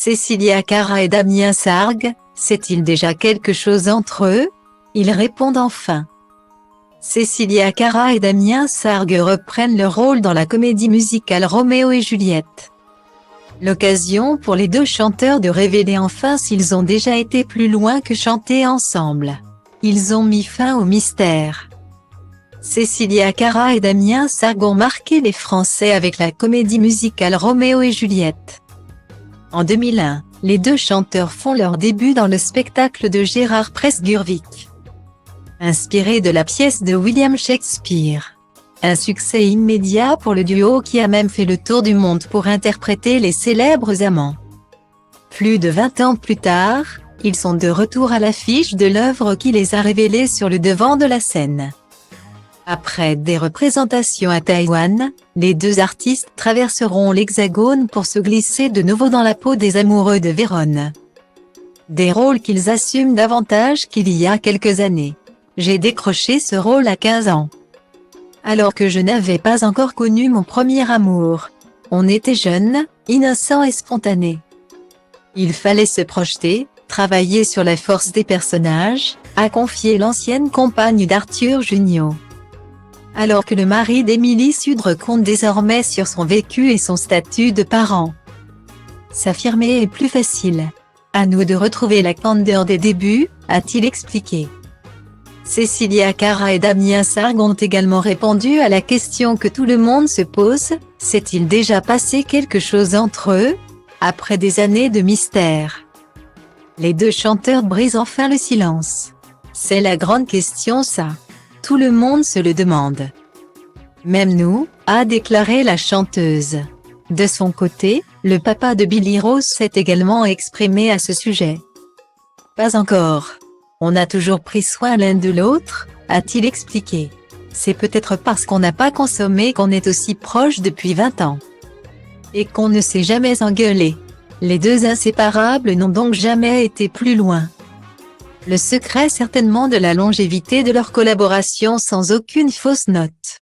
Cécilia Cara et Damien Sargue, sait-il déjà quelque chose entre eux? Ils répondent enfin. Cécilia Cara et Damien Sargue reprennent leur rôle dans la comédie musicale Roméo et Juliette. L'occasion pour les deux chanteurs de révéler enfin s'ils ont déjà été plus loin que chanter ensemble. Ils ont mis fin au mystère. Cécilia Cara et Damien Sargue ont marqué les Français avec la comédie musicale Roméo et Juliette. En 2001, les deux chanteurs font leur début dans le spectacle de Gérard Presburwick, inspiré de la pièce de William Shakespeare. Un succès immédiat pour le duo qui a même fait le tour du monde pour interpréter les célèbres amants. Plus de 20 ans plus tard, ils sont de retour à l'affiche de l'œuvre qui les a révélés sur le devant de la scène. Après des représentations à Taïwan, les deux artistes traverseront l'Hexagone pour se glisser de nouveau dans la peau des amoureux de Vérone. Des rôles qu'ils assument davantage qu'il y a quelques années. J'ai décroché ce rôle à 15 ans. Alors que je n'avais pas encore connu mon premier amour. On était jeunes, innocents et spontanés. Il fallait se projeter, travailler sur la force des personnages, a confié l'ancienne compagne d'Arthur Junio. Alors que le mari d'Émilie Sudre compte désormais sur son vécu et son statut de parent. S'affirmer est plus facile. À nous de retrouver la candeur des débuts, a-t-il expliqué. Cécilia Cara et Damien Sargue ont également répondu à la question que tout le monde se pose, s'est-il déjà passé quelque chose entre eux, après des années de mystère? Les deux chanteurs brisent enfin le silence. C'est la grande question ça. Tout le monde se le demande. Même nous, a déclaré la chanteuse. De son côté, le papa de Billy Rose s'est également exprimé à ce sujet. Pas encore. On a toujours pris soin l'un de l'autre, a-t-il expliqué. C'est peut-être parce qu'on n'a pas consommé qu'on est aussi proches depuis 20 ans. Et qu'on ne s'est jamais engueulé. Les deux inséparables n'ont donc jamais été plus loin. Le secret certainement de la longévité de leur collaboration sans aucune fausse note.